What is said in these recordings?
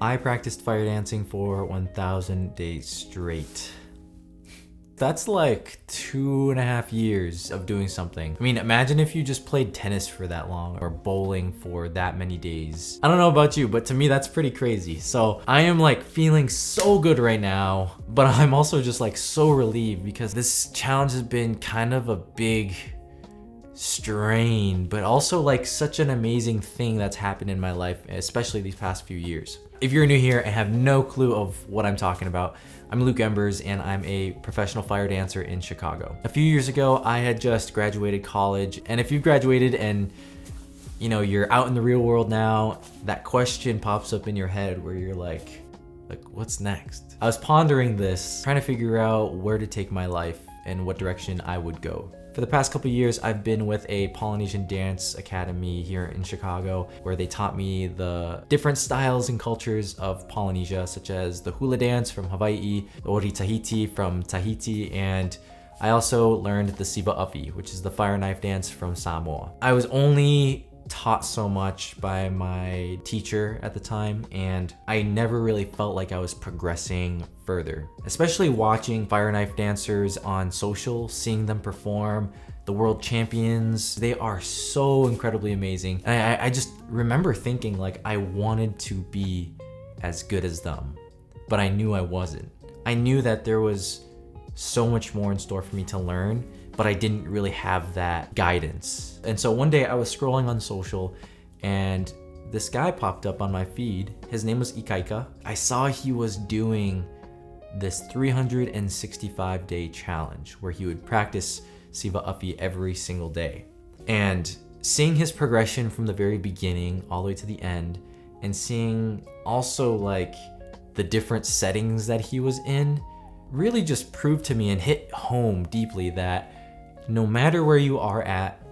I practiced fire dancing for 1,000 days straight. That's like 2.5 years of doing something. I mean, imagine if you just played tennis for that long or bowling for that many days. I don't know about you, but to me, that's pretty crazy. So I am like feeling so good right now, but I'm also just like so relieved because this challenge has been kind of a big strain, but also like such an amazing thing that's happened in my life, especially these past few years. If you're new here and have no clue of what I'm talking about, I'm Luke Embers and I'm a professional fire dancer in Chicago. A few years ago, I had just graduated college, and if you've graduated and you're out in the real world now, that question pops up in your head where you're like what's next? I was pondering this, trying to figure out where to take my life and what direction I would go. For the past couple years, I've been with a Polynesian dance academy here in Chicago where they taught me the different styles and cultures of Polynesia, such as the hula dance from Hawaii, the ori Tahiti from Tahiti, and I also learned the siva upi, which is the fire knife dance from Samoa. I was only taught so much by my teacher at the time, and I never really felt like I was progressing further. Especially watching fire knife dancers on social, seeing them perform, the world champions, they are so incredibly amazing. And I just remember thinking like I wanted to be as good as them, but I knew I wasn't. I knew that there was so much more in store for me to learn, but I didn't really have that guidance. And so one day I was scrolling on social and this guy popped up on my feed. His name was Ikaika. I saw he was doing this 365-day challenge where he would practice siva upi every single day. And seeing his progression from the very beginning all the way to the end, and seeing also like the different settings that he was in, really just proved to me and hit home deeply that no matter where you are at,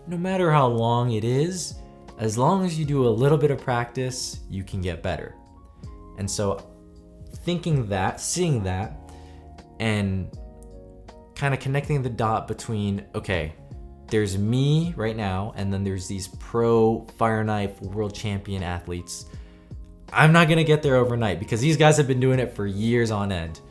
no matter how long it is, as long as you do a little bit of practice, you can get better. And so thinking that, seeing that, and kind of connecting the dot between, okay, there's me right now, and then there's these pro fire knife world champion athletes. I'm not gonna get there overnight because these guys have been doing it for years on end.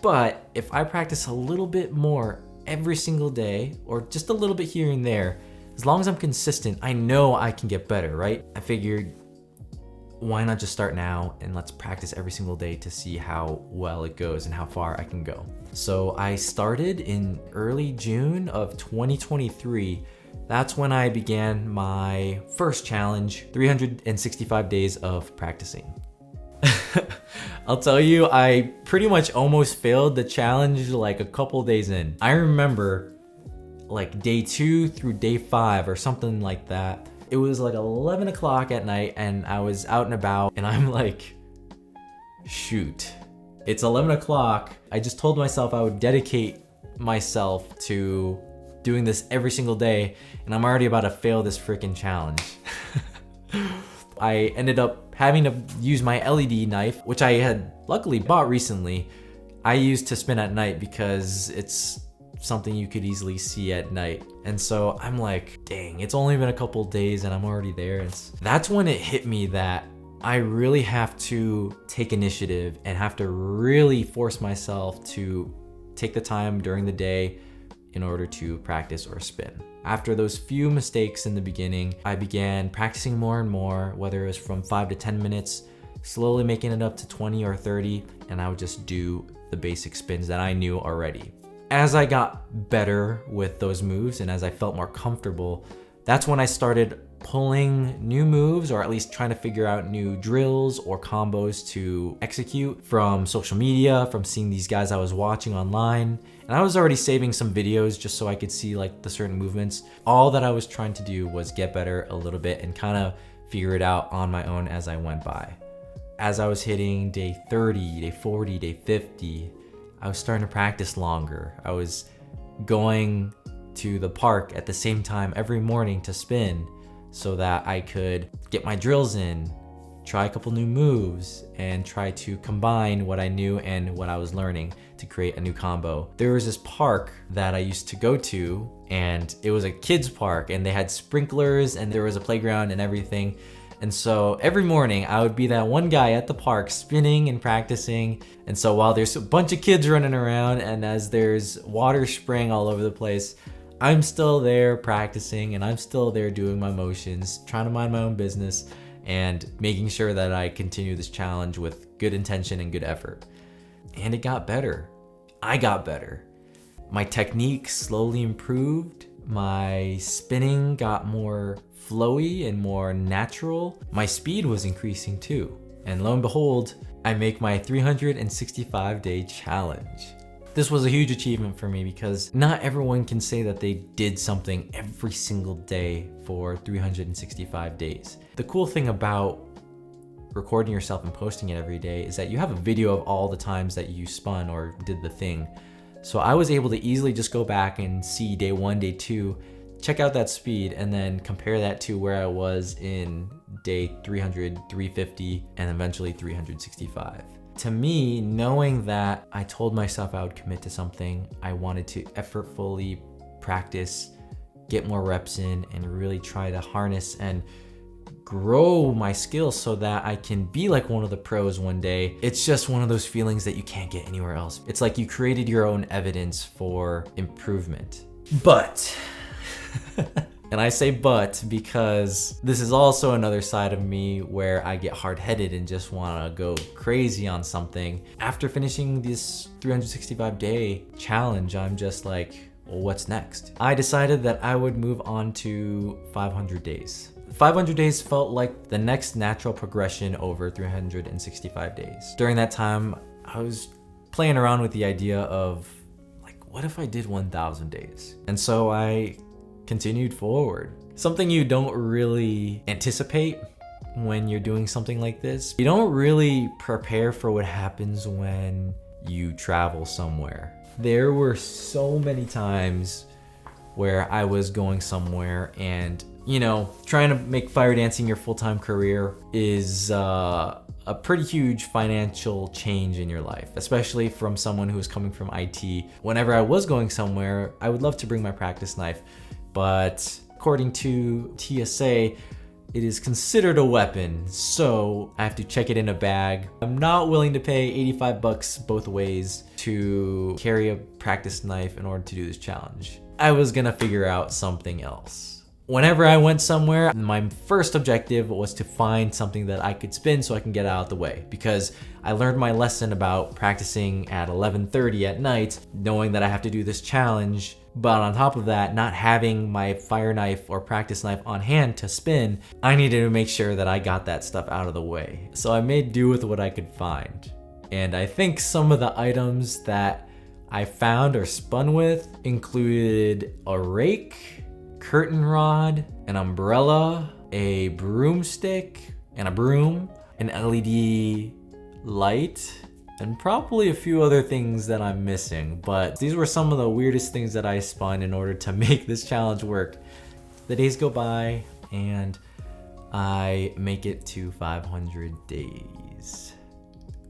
But if I practice a little bit more every single day, or just a little bit here and there, as long as I'm consistent, I know I can get better, right? I figured, why not just start now and let's practice every single day to see how well it goes and how far I can go. So I started in early June of 2023. That's when I began my first challenge, 365 days of practicing. I'll tell you, I pretty much almost failed the challenge like a couple days in. I remember like day 2 through day 5 or something like that. It was like 11 o'clock at night and I was out and about and I'm like, shoot, it's 11 o'clock. I just told myself I would dedicate myself to doing this every single day and I'm already about to fail this freaking challenge. I ended up having to use my LED knife, which I had luckily bought recently. I used to spin at night because it's something you could easily see at night. And so I'm like, dang, it's only been a couple days and I'm already there. That's when it hit me that I really have to take initiative and have to really force myself to take the time during the day in order to practice or spin. After those few mistakes in the beginning, I began practicing more and more, whether it was from 5 to 10 minutes, slowly making it up to 20 or 30, and I would just do the basic spins that I knew already. As I got better with those moves and as I felt more comfortable, that's when I started pulling new moves, or at least trying to figure out new drills or combos to execute from social media, from seeing these guys I was watching online. And I was already saving some videos just so I could see like the certain movements. All that I was trying to do was get better a little bit and kind of figure it out on my own as I went by. As I was hitting day 30, day 40, day 50, I was starting to practice longer. I was going to the park at the same time every morning to spin so that I could get my drills in, try a couple new moves, and try to combine what I knew and what I was learning to create a new combo. There was this park that I used to go to, and it was a kids park, and they had sprinklers, and there was a playground and everything. And so every morning I would be that one guy at the park spinning and practicing. And so while there's a bunch of kids running around and as there's water spraying all over the place, I'm still there practicing and I'm still there doing my motions, trying to mind my own business and making sure that I continue this challenge with good intention and good effort. And it got better. I got better. My technique slowly improved. My spinning got more flowy and more natural. My speed was increasing too. And lo and behold, I make my 365-day challenge. This was a huge achievement for me because not everyone can say that they did something every single day for 365 days. The cool thing about recording yourself and posting it every day is that you have a video of all the times that you spun or did the thing. So I was able to easily just go back and see day 1, day 2, check out that speed, and then compare that to where I was in day 300, 350, and eventually 365. To me, knowing that I told myself I would commit to something, I wanted to effortfully practice, get more reps in, and really try to harness and grow my skills so that I can be like one of the pros one day. It's just one of those feelings that you can't get anywhere else. It's like you created your own evidence for improvement. But, and I say but because this is also another side of me where I get hard-headed and just want to go crazy on something. After finishing this 365-day challenge, I'm just like, well, what's next? I decided that I would move on to 500 days. 500 days felt like the next natural progression over 365 days. During that time, I was playing around with the idea of like, what if I did 1,000 days? And so I continued forward. Something you don't really anticipate when you're doing something like this. You don't really prepare for what happens when you travel somewhere. There were so many times where I was going somewhere and, you know, trying to make fire dancing your full-time career is a pretty huge financial change in your life, especially from someone who's coming from IT. Whenever I was going somewhere, I would love to bring my practice knife, but according to TSA, it is considered a weapon, so I have to check it in a bag. I'm not willing to pay $85 both ways to carry a practice knife in order to do this challenge. I was gonna figure out something else. Whenever I went somewhere, my first objective was to find something that I could spin so I can get out of the way, because I learned my lesson about practicing at 11:30 at night, knowing that I have to do this challenge, but on top of that, not having my fire knife or practice knife on hand to spin, I needed to make sure that I got that stuff out of the way. So I made do with what I could find. And I think some of the items that I found or spun with included a rake, curtain rod, an umbrella, a broomstick and a broom, an LED light, and probably a few other things that I'm missing. But these were some of the weirdest things that I spun in order to make this challenge work. The days go by and I make it to 500 days,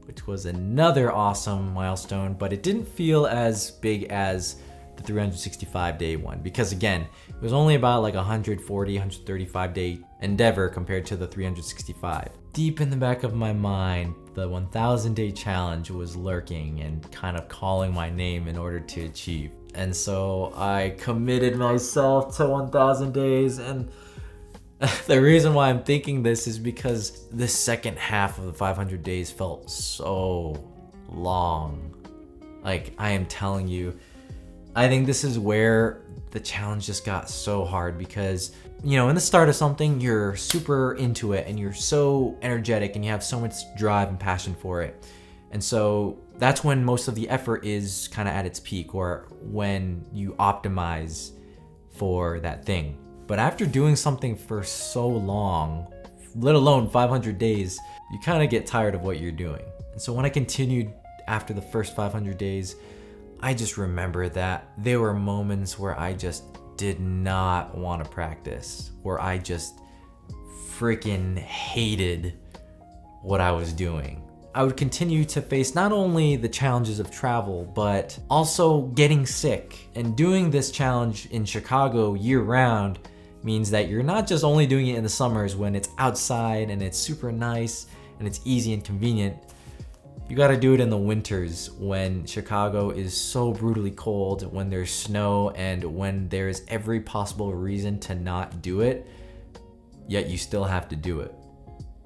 which was another awesome milestone, but it didn't feel as big as the 365-day one, because again, it was only about like 140, 135-day endeavor compared to the 365. Deep in the back of my mind, the 1,000-day challenge was lurking and kind of calling my name in order to achieve. And so I committed myself to 1,000 days, and the reason why I'm thinking this is because the second half of the 500 days felt so long. Like, I am telling you, I think this is where the challenge just got so hard because, you know, in the start of something, you're super into it and you're so energetic and you have so much drive and passion for it. And so that's when most of the effort is kind of at its peak, or when you optimize for that thing. But after doing something for so long, let alone 500 days, you kind of get tired of what you're doing. And so when I continued after the first 500 days, I just remember that there were moments where I just did not want to practice, where I just freaking hated what I was doing. I would continue to face not only the challenges of travel, but also getting sick. And doing this challenge in Chicago year round means that you're not just only doing it in the summers when it's outside and it's super nice and it's easy and convenient. You gotta do it in the winters when Chicago is so brutally cold, when there's snow, and when there's every possible reason to not do it, yet you still have to do it.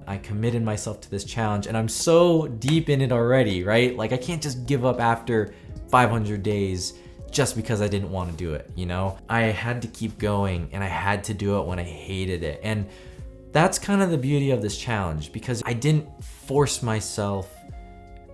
I committed myself to this challenge and I'm so deep in it already, right? Like I can't just give up after 500 days just because I didn't want to do it, you know? I had to keep going and I had to do it when I hated it. And that's kind of the beauty of this challenge, because I didn't force myself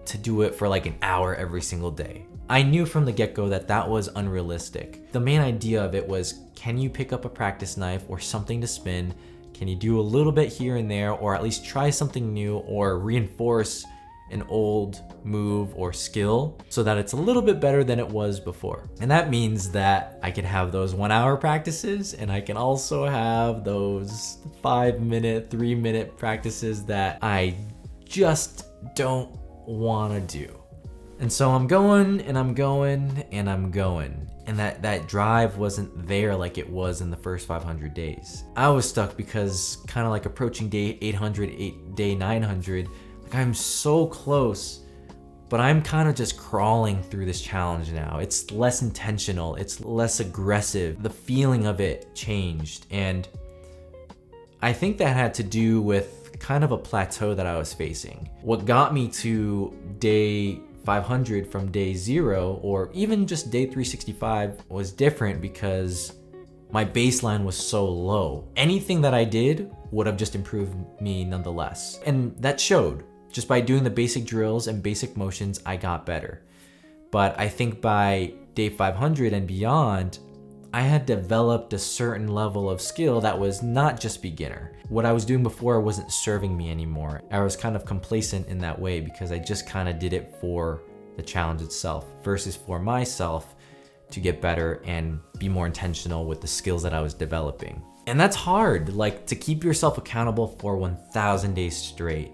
to do it for like an hour every single day. I knew from the get-go that that was unrealistic. The main idea of it was, can you pick up a practice knife or something to spin? Can you do a little bit here and there, or at least try something new or reinforce an old move or skill so that it's a little bit better than it was before? And that means that I can have those 1 hour practices, and I can also have those 5 minute, 3 minute practices that I just don't want to do. And so I'm going and I'm going and I'm going. And that drive wasn't there like it was in the first 500 days. I was stuck because kind of like approaching day 800, day 900, like I'm so close, but I'm kind of just crawling through this challenge now. It's less intentional, it's less aggressive. The feeling of it changed. And I think that had to do with kind of a plateau that I was facing. What got me to day 500 from day 0, or even just day 365, was different because my baseline was so low. Anything that I did would have just improved me nonetheless. And that showed. Just by doing the basic drills and basic motions, I got better. But I think by day 500 and beyond, I had developed a certain level of skill that was not just beginner. What I was doing before wasn't serving me anymore. I was kind of complacent in that way because I just kind of did it for the challenge itself versus for myself to get better and be more intentional with the skills that I was developing. And that's hard, like to keep yourself accountable for 1,000 days straight.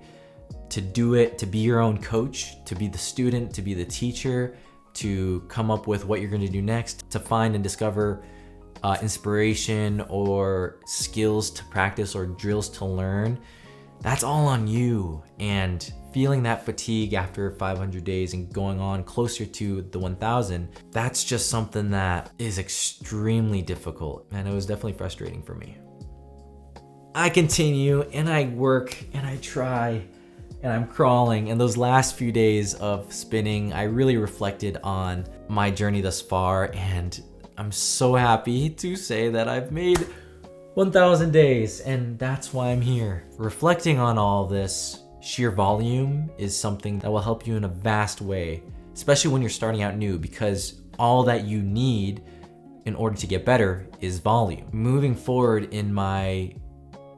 To do it, to be your own coach, to be the student, to be the teacher, to come up with what you're going to do next, to find and discover inspiration or skills to practice or drills to learn. That's all on you. And feeling that fatigue after 500 days and going on closer to the 1,000, that's just something that is extremely difficult. And it was definitely frustrating for me. I continue and I work and I try and I'm crawling. And those last few days of spinning, I really reflected on my journey thus far, and I'm so happy to say that I've made 1,000 days, and that's why I'm here. Reflecting on all this sheer volume is something that will help you in a vast way, especially when you're starting out new, because all that you need in order to get better is volume. Moving forward in my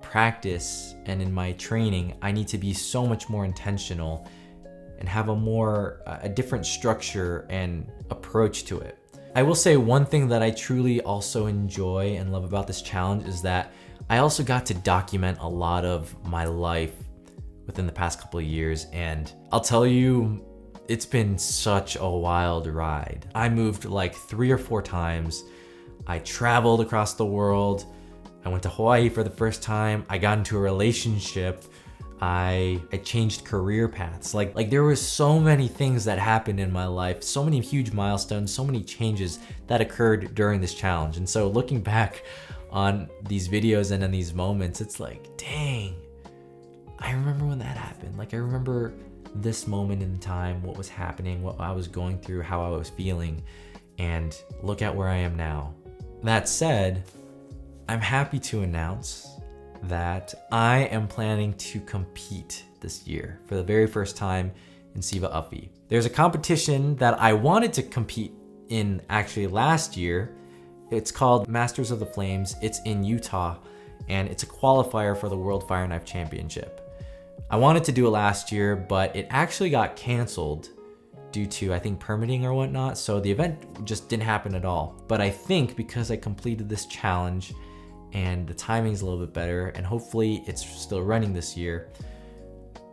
practice and in my training, I need to be so much more intentional and have a different structure and approach to it. I will say one thing that I truly also enjoy and love about this challenge is that I also got to document a lot of my life within the past couple of years, and I'll tell you, it's been such a wild ride. I moved like 3 or 4 times. I traveled across the world. I went to Hawaii for the first time. I got into a relationship. I changed career paths. Like there were so many things that happened in my life, so many huge milestones, so many changes that occurred during this challenge. And so looking back on these videos and in these moments, it's like, dang, I remember when that happened. Like I remember this moment in time, what was happening, what I was going through, how I was feeling, and look at where I am now. That said, I'm happy to announce that I am planning to compete this year for the very first time in Siva Uppy. There's a competition that I wanted to compete in actually last year. It's called Masters of the Flames. It's in Utah, and it's a qualifier for the World Fire Knife Championship. I wanted to do it last year, but it actually got canceled due to, I think, permitting or whatnot. So the event just didn't happen at all. But I think because I completed this challenge and the timing's a little bit better, and hopefully it's still running this year,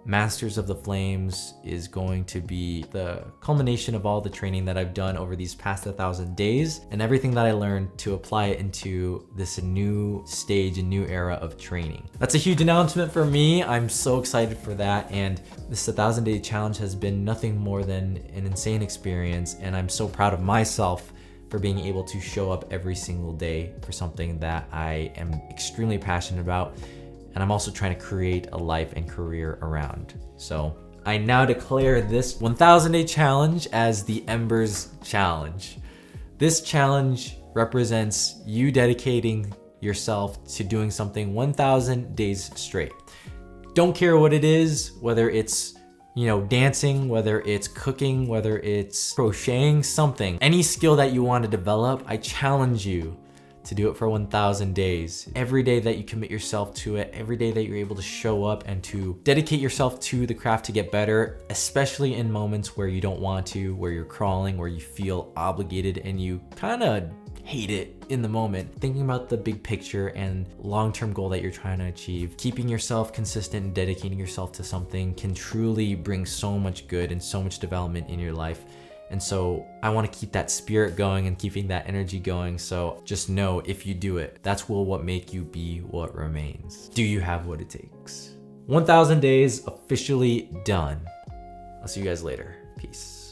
Masters of the Flames is going to be the culmination of all the training that I've done over these past 1,000 days and everything that I learned to apply it into this new stage, a new era of training. That's a huge announcement for me. I'm so excited for that. And this 1,000-day challenge has been nothing more than an insane experience. And I'm so proud of myself for being able to show up every single day for something that I am extremely passionate about. And I'm also trying to create a life and career around. So I now declare this 1,000-day challenge as the Embers Challenge. This challenge represents you dedicating yourself to doing something 1,000 days straight. Don't care what it is, whether it's dancing, whether it's cooking, whether it's crocheting, something. Any skill that you want to develop, I challenge you to do it for 1,000 days. Every day that you commit yourself to it, every day that you're able to show up and to dedicate yourself to the craft to get better, especially in moments where you don't want to, where you're crawling, where you feel obligated and you kind of hate it in the moment. Thinking about the big picture and long-term goal that you're trying to achieve, keeping yourself consistent and dedicating yourself to something can truly bring so much good and so much development in your life. And so I want to keep that spirit going and keeping that energy going. So just know, if you do it, that's what make you be what remains. Do you have what it takes? 1,000 days officially done. I'll see you guys later. Peace.